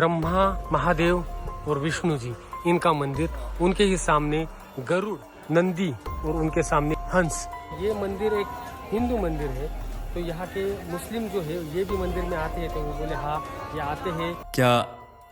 ब्रह्मा, महादेव और विष्णु जी, इनका मंदिर, उनके ही सामने गरुड़, नंदी और उनके सामने हंस। ये मंदिर एक हिंदू मंदिर है, तो यहाँ के मुस्लिम जो है ये भी मंदिर में आते हैं। तो वो बोले हाँ ये आते हैं। क्या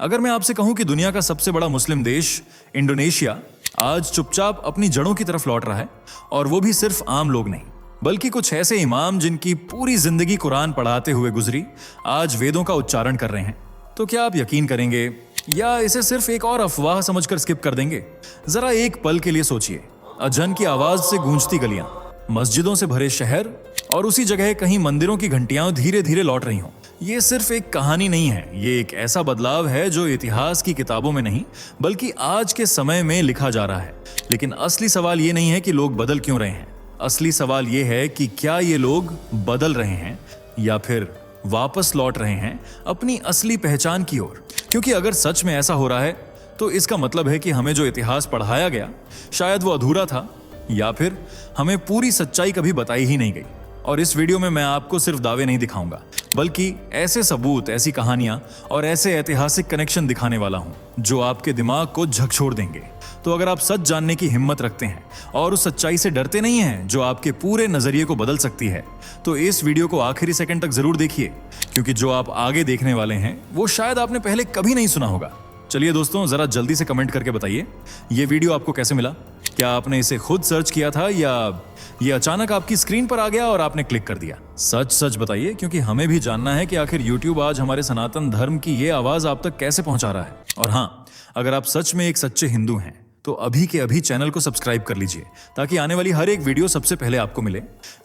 अगर मैं आपसे कहूं कि दुनिया का सबसे बड़ा मुस्लिम देश इंडोनेशिया आज चुपचाप अपनी जड़ों की तरफ लौट रहा है, और वो भी सिर्फ आम लोग नहीं बल्कि कुछ ऐसे इमाम जिनकी पूरी जिंदगी कुरान पढ़ाते हुए गुजरी आज वेदों का उच्चारण कर रहे हैं, तो क्या आप यकीन करेंगे या इसे सिर्फ एक और अफवाह समझकर स्किप कर देंगे? जरा एक पल के लिए सोचिए, अजन की आवाज से गूंजती गलियां, मस्जिदों से भरे शहर, और उसी जगह कहीं मंदिरों की घंटियां धीरे धीरे लौट रही हों। ये सिर्फ एक कहानी नहीं है, ये एक ऐसा बदलाव है जो इतिहास की किताबों में नहीं बल्कि आज के समय में लिखा जा रहा है। लेकिन असली सवाल ये नहीं है कि लोग बदल क्यों रहे हैं, असली सवाल ये है कि क्या ये लोग बदल रहे हैं या फिर वापस लौट रहे हैं अपनी असली पहचान की ओर। क्योंकि अगर सच में ऐसा हो रहा है तो इसका मतलब है कि हमें जो इतिहास पढ़ाया गया शायद वो अधूरा था, या फिर हमें पूरी सच्चाई कभी बताई ही नहीं गई। और इस वीडियो में मैं आपको सिर्फ दावे नहीं दिखाऊंगा बल्कि ऐसे सबूत, ऐसी कहानियां और ऐसे ऐतिहासिक कनेक्शन दिखाने वाला हूं जो आपके दिमाग को झकझोर देंगे। तो अगर आप सच जानने की हिम्मत रखते हैं और उस सच्चाई से डरते नहीं हैं जो आपके पूरे नजरिए को बदल सकती है, तो इस वीडियो को आखिरी सेकंड तक जरूर देखिए, क्योंकि जो आप आगे देखने वाले हैं वो शायद आपने पहले कभी नहीं सुना होगा। चलिए दोस्तों, जरा जल्दी से कमेंट करके बताइए ये वीडियो आपको कैसे मिला। क्या आपने इसे खुद सर्च किया था या ये अचानक आपकी स्क्रीन पर आ गया और आपने क्लिक कर दिया? सच सच बताइए, क्योंकि हमें भी जानना है कि आखिर YouTube आज हमारे सनातन धर्म की ये आवाज आप तक कैसे पहुंचा रहा है। और हाँ, अगर आप सच में एक सच्चे हिंदू हैं तो अभी के अभी चैनल को सब्सक्राइब कर लीजिए ताकि आने वाली हर एक वीडियो सबसे पहले आपको मिले।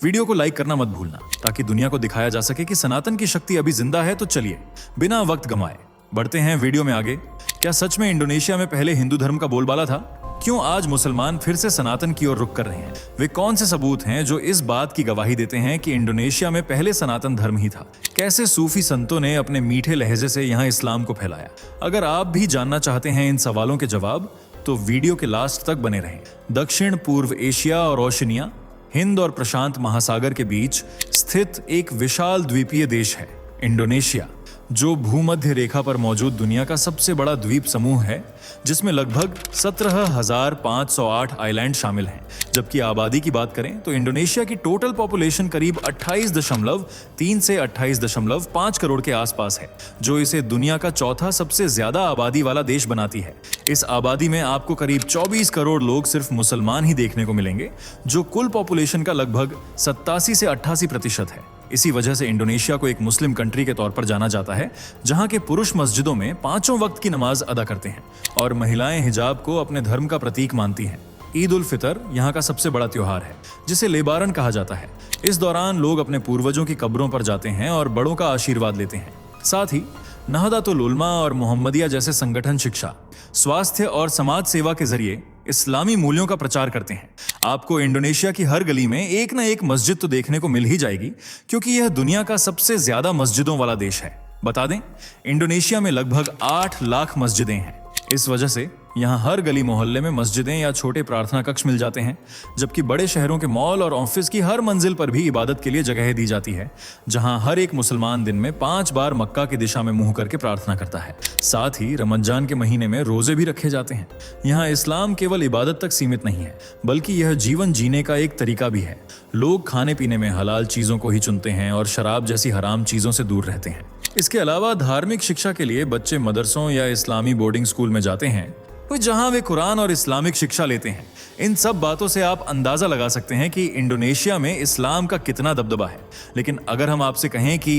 वीडियो को लाइक करना मत भूलना ताकि दुनिया को दिखाया जा सके कि सनातन की शक्ति अभी जिंदा है। तो चलिए बिना वक्त गंवाए बढ़ते हैं वीडियो में आगे। क्या सच में इंडोनेशिया में पहले हिंदू धर्म का बोलबाला था? क्यों आज मुसलमान फिर से सनातन की ओर रुख कर रहे हैं? वे कौन से सबूत हैं जो इस बात की गवाही देते हैं कि इंडोनेशिया में पहले सनातन धर्म ही था? कैसे सूफी संतों ने अपने मीठे लहजे से यहाँ इस्लाम को फैलाया? अगर आप भी जानना चाहते हैं इन सवालों के जवाब, तो वीडियो के लास्ट तक बने रहें। दक्षिण पूर्व एशिया और ओशिनिया, हिंद और प्रशांत महासागर के बीच स्थित एक विशाल द्वीपीय देश है इंडोनेशिया, जो भूमध्य रेखा पर मौजूद दुनिया का सबसे बड़ा द्वीप समूह है, जिसमें लगभग 17,508 आइलैंड शामिल हैं। जबकि आबादी की बात करें तो इंडोनेशिया की टोटल पॉपुलेशन करीब 28.3 से 28.5 करोड़ के आसपास है, जो इसे दुनिया का चौथा सबसे ज्यादा आबादी वाला देश बनाती है। इस आबादी में आपको करीब 24 करोड़ लोग सिर्फ मुसलमान ही देखने को मिलेंगे, जो कुल पॉपुलेशन का लगभग 87 से 88% है। इसी वजह से इंडोनेशिया को एक मुस्लिम कंट्री के तौर पर जाना जाता है, जहां के पुरुष मस्जिदों में 5 वक्त की नमाज अदा करते हैं और महिलाएं हिजाब को अपने धर्म का प्रतीक मानती हैं। ईद उल फितर यहाँ का सबसे बड़ा त्योहार है, जिसे लेबारन कहा जाता है। इस दौरान लोग अपने पूर्वजों की कब्रों पर जाते हैं और बड़ों का आशीर्वाद लेते हैं। साथ ही नहदातुल उलमा और मोहम्मदिया जैसे संगठन शिक्षा, स्वास्थ्य और समाज सेवा के जरिए इस्लामी मूल्यों का प्रचार करते हैं। आपको इंडोनेशिया की हर गली में एक न एक मस्जिद तो देखने को मिल ही जाएगी, क्योंकि यह दुनिया का सबसे ज्यादा मस्जिदों वाला देश है। बता दें, इंडोनेशिया में लगभग 8 लाख मस्जिदें हैं। इस वजह से यहाँ हर गली मोहल्ले में मस्जिदें या छोटे प्रार्थना कक्ष मिल जाते हैं, जबकि बड़े शहरों के मॉल और ऑफिस की हर मंजिल पर भी इबादत के लिए जगह दी जाती है, जहाँ हर एक मुसलमान दिन में 5 बार मक्का की दिशा में मुंह करके प्रार्थना करता है। साथ ही रमजान के महीने में रोजे भी रखे जाते हैं। यहाँ इस्लाम केवल इबादत तक सीमित नहीं है, बल्कि यह जीवन जीने का एक तरीका भी है। लोग खाने पीने में हलाल चीजों को ही चुनते हैं और शराब जैसी हराम चीजों से दूर रहते हैं। इसके अलावा धार्मिक शिक्षा के लिए बच्चे मदरसों या इस्लामी बोर्डिंग स्कूल में जाते हैं, जहां वे कुरान और इस्लामिक शिक्षा लेते हैं। इन सब बातों से आप अंदाजा लगा सकते हैं कि इंडोनेशिया में इस्लाम का कितना दबदबा है। लेकिन अगर हम आपसे कहें कि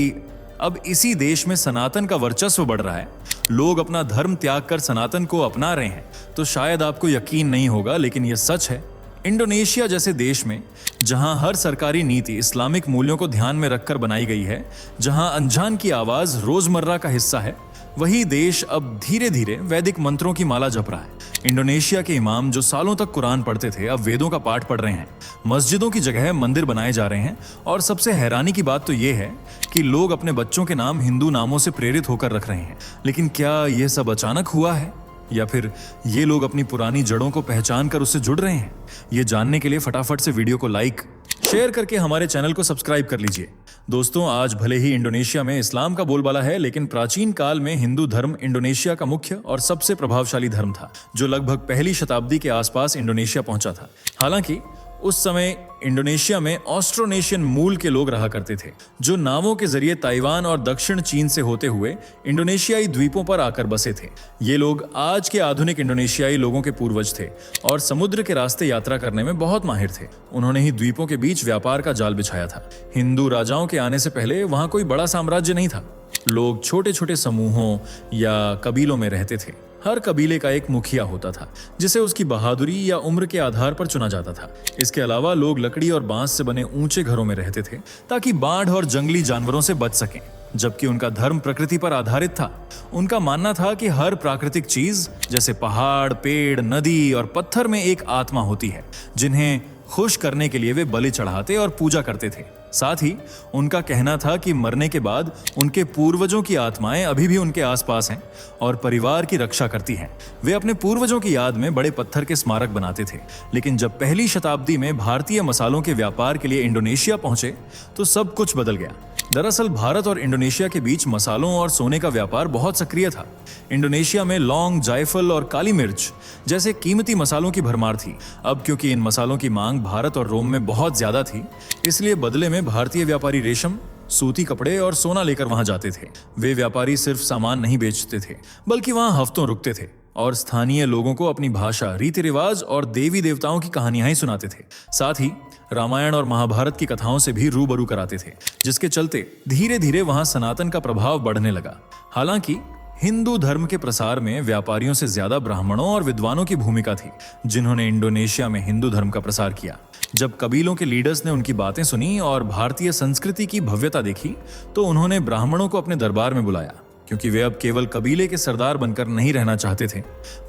अब इसी देश में सनातन का वर्चस्व बढ़ रहा है, लोग अपना धर्म त्याग कर सनातन को अपना रहे हैं, तो शायद आपको यकीन नहीं होगा, लेकिन यह सच है। इंडोनेशिया जैसे देश में, जहां हर सरकारी नीति इस्लामिक मूल्यों को ध्यान में रखकर बनाई गई है, जहां अनजान की आवाज रोजमर्रा का हिस्सा है, वही देश अब धीरे धीरे वैदिक मंत्रों की माला जप रहा है। इंडोनेशिया के इमाम जो सालों तक कुरान पढ़ते थे, अब वेदों का पाठ पढ़ रहे हैं। मस्जिदों की जगह मंदिर बनाए जा रहे हैं, और सबसे हैरानी की बात तो यह है कि लोग अपने बच्चों के नाम हिंदू नामों से प्रेरित होकर रख रहे हैं। लेकिन क्या यह सब अचानक हुआ है, या फिर ये लोग अपनी पुरानी जड़ों को पहचान कर उससे जुड़ रहे हैं? ये जानने के लिए फटाफट से वीडियो को लाइक, शेयर करके हमारे चैनल को सब्सक्राइब कर लीजिए। दोस्तों, आज भले ही इंडोनेशिया में इस्लाम का बोलबाला है, लेकिन प्राचीन काल में हिंदू धर्म इंडोनेशिया का मुख्य और सबसे प्रभावशाली धर्म था, जो लगभग पहली शताब्दी के आसपास इंडोनेशिया पहुंचा था। हालांकि उस समय इंडोनेशिया में ऑस्ट्रोनेशियन मूल के लोग रहा करते थे, जो नावों के जरिए ताइवान और दक्षिण चीन से होते हुए इंडोनेशियाई द्वीपों पर आकर बसे थे। ये लोग आज के आधुनिक इंडोनेशियाई लोगों के पूर्वज थे और समुद्र के रास्ते यात्रा करने में बहुत माहिर थे। उन्होंने ही द्वीपों के बीच व्यापार का जाल बिछाया था। हिंदू राजाओं के आने से पहले वहां कोई बड़ा साम्राज्य नहीं था। लोग छोटे छोटे समूहों या कबीलों में रहते थे। हर कबीले का एक मुखिया होता था, जिसे उसकी बहादुरी या उम्र के आधार पर चुना जाता था। इसके अलावा लोग लकड़ी और बांस से बने ऊंचे घरों में रहते थे, ताकि बाढ़ और जंगली जानवरों से बच सकें। जबकि उनका धर्म प्रकृति पर आधारित था। उनका मानना था कि हर प्राकृतिक चीज, जैसे पहाड़, पेड़, नदी और पत्थर में एक आत्मा होती है, जिन्हें खुश करने के लिए वे बलि चढ़ाते और पूजा करते थे। साथ ही उनका कहना था कि मरने के बाद उनके पूर्वजों की आत्माएं अभी भी उनके आसपास हैं और परिवार की रक्षा करती हैं। वे अपने पूर्वजों की याद में बड़े पत्थर के स्मारक बनाते थे। लेकिन जब पहली शताब्दी में भारतीय मसालों के व्यापार के लिए इंडोनेशिया पहुंचे, तो सब कुछ बदल गया। दरअसल भारत और इंडोनेशिया के बीच मसालों और सोने का व्यापार बहुत सक्रिय था। इंडोनेशिया में लौंग, जायफल और काली मिर्च जैसे कीमती मसालों की भरमार थी। अब क्योंकि इन मसालों की मांग भारत और रोम में बहुत ज्यादा थी, इसलिए बदले में भारतीय व्यापारी रेशम, सूती कपड़े और सोना लेकर वहां जाते थे। वे व्यापारी सिर्फ सामान नहीं बेचते थे, बल्कि वहां हफ्तों रुकते थे और स्थानीय लोगों को अपनी भाषा, रीति रिवाज और देवी देवताओं की कहानियां ही सुनाते थे। साथ ही रामायण और महाभारत की कथाओं से भी रूबरू कराते थे, जिसके चलते धीरे धीरे वहां सनातन का प्रभाव बढ़ने लगा। हालांकि हिंदू धर्म के प्रसार में व्यापारियों से ज्यादा ब्राह्मणों और विद्वानों की भूमिका थी, जिन्होंने इंडोनेशिया में हिंदू धर्म का प्रसार किया। जब कबीलों के लीडर्स ने उनकी बातें सुनी और भारतीय संस्कृति की भव्यता देखी, तो उन्होंने ब्राह्मणों को अपने दरबार में बुलाया, क्योंकि वे अब केवल कबीले के सरदार बनकर नहीं रहना चाहते थे,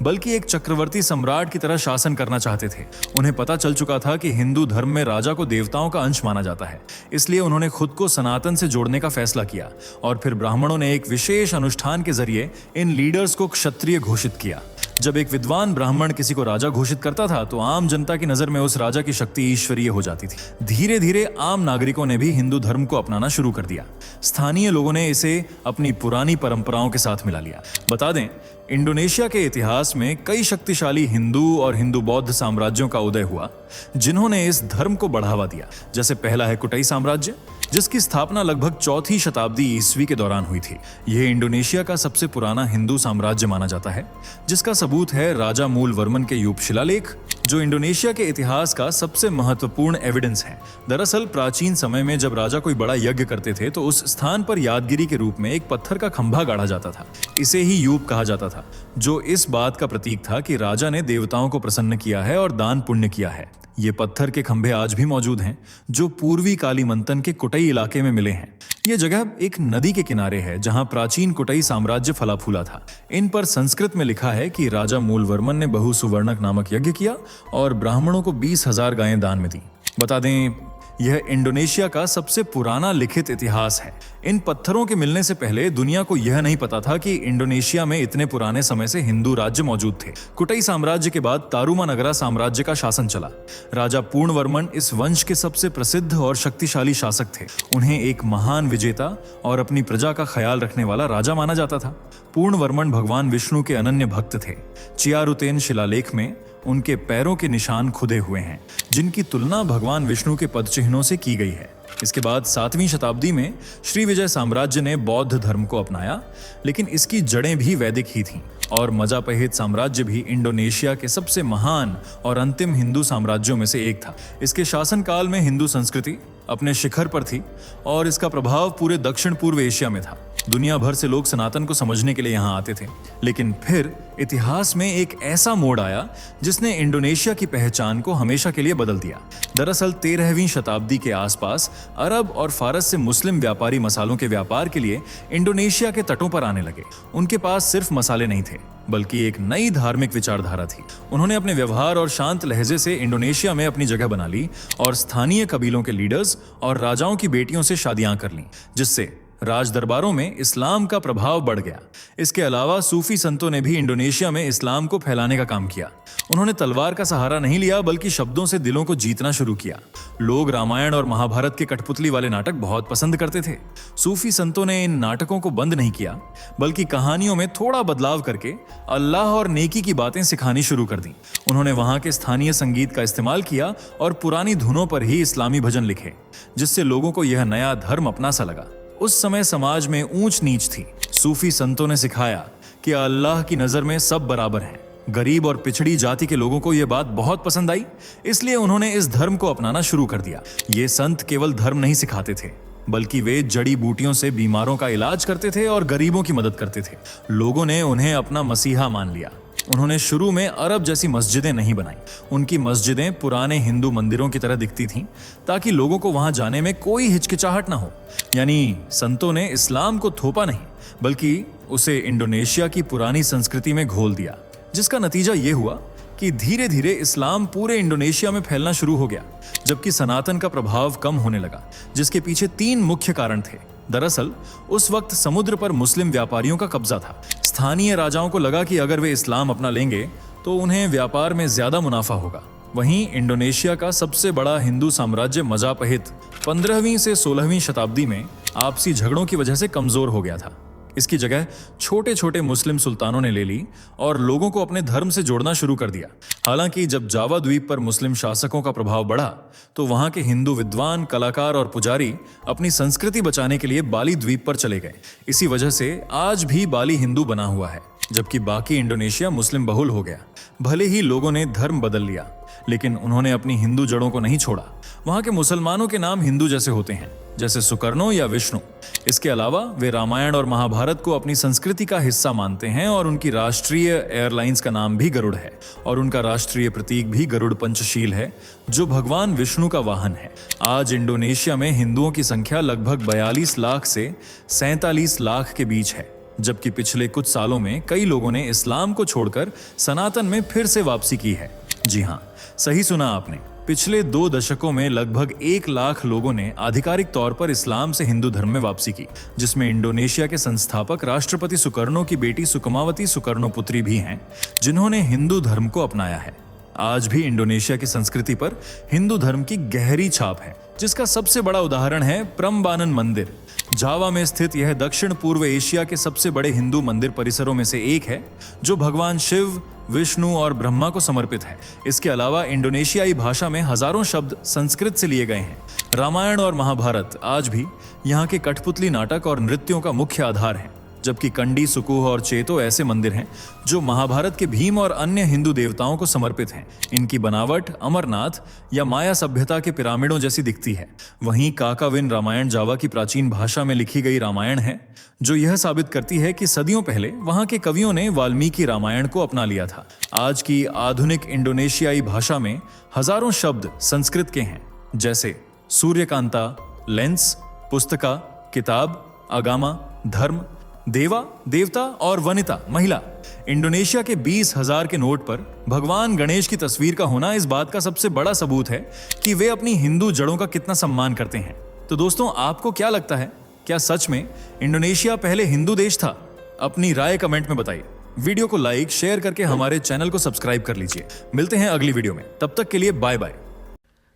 बल्कि एक चक्रवर्ती सम्राट की तरह शासन करना चाहते थे। उन्हें पता चल चुका था कि हिंदू धर्म में राजा को देवताओं का अंश माना जाता है, इसलिए उन्होंने खुद को सनातन से जोड़ने का फैसला किया और फिर ब्राह्मणों ने एक विशेष अनुष्ठान के जरिए इन लीडर्स को क्षत्रिय घोषित किया। जब एक विद्वान ब्राह्मण किसी को राजा घोषित करता था, तो आम जनता की नजर में उस राजा की शक्ति ईश्वरीय हो जाती थी। धीरे धीरे आम नागरिकों ने भी हिंदू धर्म को अपनाना शुरू कर दिया। स्थानीय लोगों ने इसे अपनी पुरानी परंपराओं के साथ मिला लिया। बता दें, इंडोनेशिया के इतिहास में कई शक्तिशाली हिंदू और हिंदू बौद्ध साम्राज्यों का उदय हुआ, जिन्होंने इस धर्म को बढ़ावा दिया। जैसे पहला है कुटाई साम्राज्य, जिसकी स्थापना लगभग 4वीं शताब्दी ईस्वी के दौरान हुई थी। यह इंडोनेशिया का सबसे पुराना हिंदू साम्राज्य माना जाता है, जिसका सबूत है राजा मूल वर्मन के यूप शिलालेख, जो इंडोनेशिया के इतिहास का सबसे महत्वपूर्ण एविडेंस है। दरअसल प्राचीन समय में जब राजा कोई बड़ा यज्ञ करते थे, तो उस स्थान पर यादगिरी के रूप में एक पत्थर का खंभा गाड़ा जाता था। इसे ही यूप कहा जाता था, जो इस बात का प्रतीक था कि राजा ने देवताओं को प्रसन्न किया है और दान पुण्य किया है। ये पत्थर के खंभे आज भी मौजूद हैं, जो पूर्वी कालीमंतन के कुटई इलाके में मिले हैं। ये जगह एक नदी के किनारे है, जहां प्राचीन कुटई साम्राज्य फला फूला था। इन पर संस्कृत में लिखा है कि राजा मूलवर्मन ने बहु सुवर्णक नामक यज्ञ किया और ब्राह्मणों को 20,000 गायें दान में दी। बता दें, यह इंडोनेशिया का सबसे पुराना लिखित इतिहास है। इन पत्थरों के मिलने से पहले दुनिया को यह नहीं पता था कि इंडोनेशिया में इतने पुराने समय से हिंदू राज्य मौजूद थे। कुटई साम्राज्य के बाद तारुमानगरा साम्राज्य का शासन चला। राजा पूर्णवर्मन इस वंश के सबसे प्रसिद्ध और शक्तिशाली शासक थे। उन्हें एक महान विजेता और अपनी प्रजा का ख्याल रखने वाला राजा माना जाता था। पूर्णवर्मन भगवान विष्णु के अनन्य भक्त थे। चियारुतेन शिलालेख में उनके पैरों के निशान खुदे हुए हैं, जिनकी तुलना भगवान विष्णु के पद चिन्हों से की गई है। इसके बाद 7वीं शताब्दी में श्रीविजय साम्राज्य ने बौद्ध धर्म को अपनाया, लेकिन इसकी जड़ें भी वैदिक ही थीं। और मजापहित साम्राज्य भी इंडोनेशिया के सबसे महान और अंतिम हिंदू साम्राज्यों में से एक था। इसके शासनकाल में हिंदू संस्कृति अपने शिखर पर थी और इसका प्रभाव पूरे दक्षिण पूर्व एशिया में था। दुनिया भर से लोग सनातन को समझने के लिए यहाँ आते थे। लेकिन फिर इतिहास में एक ऐसा मोड़ आया जिसने इंडोनेशिया की पहचान को हमेशा के लिए बदल दिया। दरअसल 13वीं शताब्दी के आसपास अरब और फारस से मुस्लिम व्यापारी मसालों के व्यापार के लिए इंडोनेशिया के तटों पर आने लगे। उनके पास सिर्फ मसाले नहीं थे, बल्कि एक नई धार्मिक विचारधारा थी। उन्होंने अपने व्यवहार और शांत लहजे से इंडोनेशिया में अपनी जगह बना ली और स्थानीय कबीलों के लीडर्स और राजाओं की बेटियों से शादियां कर लीं, जिससे राज दरबारों में इस्लाम का प्रभाव बढ़ गया। इसके अलावा सूफी संतों ने भी इंडोनेशिया में इस्लाम को फैलाने का काम किया। उन्होंने तलवार का सहारा नहीं लिया, बल्कि शब्दों से दिलों को जीतना शुरू किया। लोग रामायण और महाभारत के कठपुतली वाले नाटक बहुत पसंद करते थे। सूफी संतों ने इन नाटकों को बंद नहीं किया, बल्कि कहानियों में थोड़ा बदलाव करके अल्लाह और नेकी की बातें सिखानी शुरू कर दी। उन्होंने वहां के स्थानीय संगीत का इस्तेमाल किया और पुरानी धुनों पर ही इस्लामी भजन लिखे, जिससे लोगों को यह नया धर्म अपना सा लगा। उस समय समाज में ऊंच नीच थी। सूफी संतों ने सिखाया कि अल्लाह की नजर में सब बराबर हैं। गरीब और पिछड़ी जाति के लोगों को यह बात बहुत पसंद आई, इसलिए उन्होंने इस धर्म को अपनाना शुरू कर दिया। ये संत केवल धर्म नहीं सिखाते थे, बल्कि वे जड़ी बूटियों से बीमारों का इलाज करते थे और गरीबों की मदद करते थे। लोगों ने उन्हें अपना मसीहा मान लिया। उन्होंने शुरू में अरब जैसी मस्जिदें नहीं बनाई। उनकी मस्जिदें पुराने हिंदू मंदिरों की तरह दिखती थीं, ताकि लोगों को वहां जाने में कोई हिचकिचाहट ना हो। यानी संतों ने इस्लाम को थोपा नहीं, बल्कि उसे इंडोनेशिया की पुरानी संस्कृति में घोल दिया, जिसका नतीजा यह हुआ कि धीरे धीरे इस्लाम पूरे इंडोनेशिया में फैलना शुरू हो गया, जबकि सनातन का प्रभाव कम होने लगा, जिसके पीछे 3 मुख्य कारण थे। दरअसल उस वक्त समुद्र पर मुस्लिम व्यापारियों का कब्जा था। स्थानीय राजाओं को लगा कि अगर वे इस्लाम अपना लेंगे तो उन्हें व्यापार में ज्यादा मुनाफा होगा। वहीं इंडोनेशिया का सबसे बड़ा हिंदू साम्राज्य मजापहित 15वीं से 16वीं शताब्दी में आपसी झगड़ों की वजह से कमजोर हो गया था। इसकी जगह छोटे छोटे मुस्लिम सुल्तानों ने ले ली और लोगों को अपने धर्म से जोड़ना शुरू कर दिया। हालांकि जब जावा द्वीप पर मुस्लिम शासकों का प्रभाव बढ़ा, तो वहां के हिंदू विद्वान, कलाकार और पुजारी अपनी संस्कृति बचाने के लिए बाली द्वीप पर चले गए। इसी वजह से आज भी बाली हिंदू बना हुआ है, जबकि बाकी इंडोनेशिया मुस्लिम बहुल हो गया। भले ही लोगों ने धर्म बदल लिया, लेकिन उन्होंने अपनी हिंदू जड़ों को नहीं छोड़ा। वहां के मुसलमानों के नाम हिंदू जैसे होते हैं, जैसे सुकर्णो या विष्णु। इसके अलावा वे रामायण और महाभारत को अपनी संस्कृति का हिस्सा मानते हैं और उनकी राष्ट्रीय एयरलाइंस का नाम भी गरुड़ है और उनका राष्ट्रीय प्रतीक भी गरुड़ पंचशील है, जो भगवान विष्णु का वाहन है। आज इंडोनेशिया में हिंदुओं की संख्या लगभग 42 लाख से 47 लाख के बीच है, जबकि पिछले कुछ सालों में कई लोगों ने इस्लाम को छोड़कर सनातन में फिर से वापसी की है। जी हाँ, सही सुना आपने। पिछले 2 दशकों में लगभग 1 लाख लोगों ने आधिकारिक तौर पर इस्लाम से हिंदू धर्म में वापसी की, जिसमें इंडोनेशिया के संस्थापक राष्ट्रपति सुकर्णो की बेटी सुकमावती सुकर्णो पुत्री भी हैं, जिन्होंने हिंदू धर्म को अपनाया है। आज भी इंडोनेशिया की संस्कृति पर हिंदू धर्म की गहरी छाप है, जिसका सबसे बड़ा उदाहरण है प्रम्बानन मंदिर। जावा में स्थित यह दक्षिण पूर्व एशिया के सबसे बड़े हिंदू मंदिर परिसरों में से एक है, जो भगवान शिव, विष्णु और ब्रह्मा को समर्पित है। इसके अलावा इंडोनेशियाई भाषा में हजारों शब्द संस्कृत से लिए गए हैं। रामायण और महाभारत आज भी यहाँ के कठपुतली नाटक और नृत्यों का मुख्य आधार है, जबकि कंडी, सुकुह और चेतो ऐसे मंदिर हैं जो महाभारत के भीम और अन्य हिंदू देवताओं को समर्पित हैं। इनकी बनावट अमरनाथ या माया सभ्यता के पिरामिडों जैसी दिखती है। वहीं काकाविन रामायण जावा की प्राचीन भाषा में लिखी गई रामायण है, जो यह साबित करती है कि सदियों पहले वहां के कवियों ने वाल्मीकि रामायण को अपना लिया था। आज की आधुनिक इंडोनेशियाई भाषा में हजारों शब्द संस्कृत के हैं, जैसे सूर्यकांता, लेंस, पुस्तका, किताब, अगामा, धर्म, देवा, देवता और वनिता, महिला। इंडोनेशिया के 20,000 के नोट पर भगवान गणेश की तस्वीर का होना इस बात का सबसे बड़ा सबूत है कि वे अपनी हिंदू जड़ों का कितना सम्मान करते हैं। तो दोस्तों, आपको क्या लगता है, क्या सच में इंडोनेशिया पहले हिंदू देश था? अपनी राय कमेंट में बताइए। वीडियो को लाइक, शेयर करके हमारे चैनल को सब्सक्राइब कर लीजिए। मिलते हैं अगली वीडियो में, तब तक के लिए बाय बाय।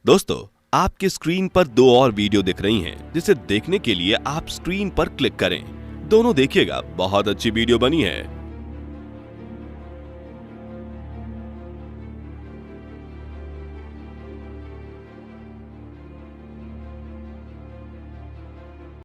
दोस्तों, आपके स्क्रीन पर 2 और वीडियो दिख रही हैं, जिसे देखने के लिए आप स्क्रीन पर क्लिक करें। दोनों देखिएगा, बहुत अच्छी वीडियो बनी है।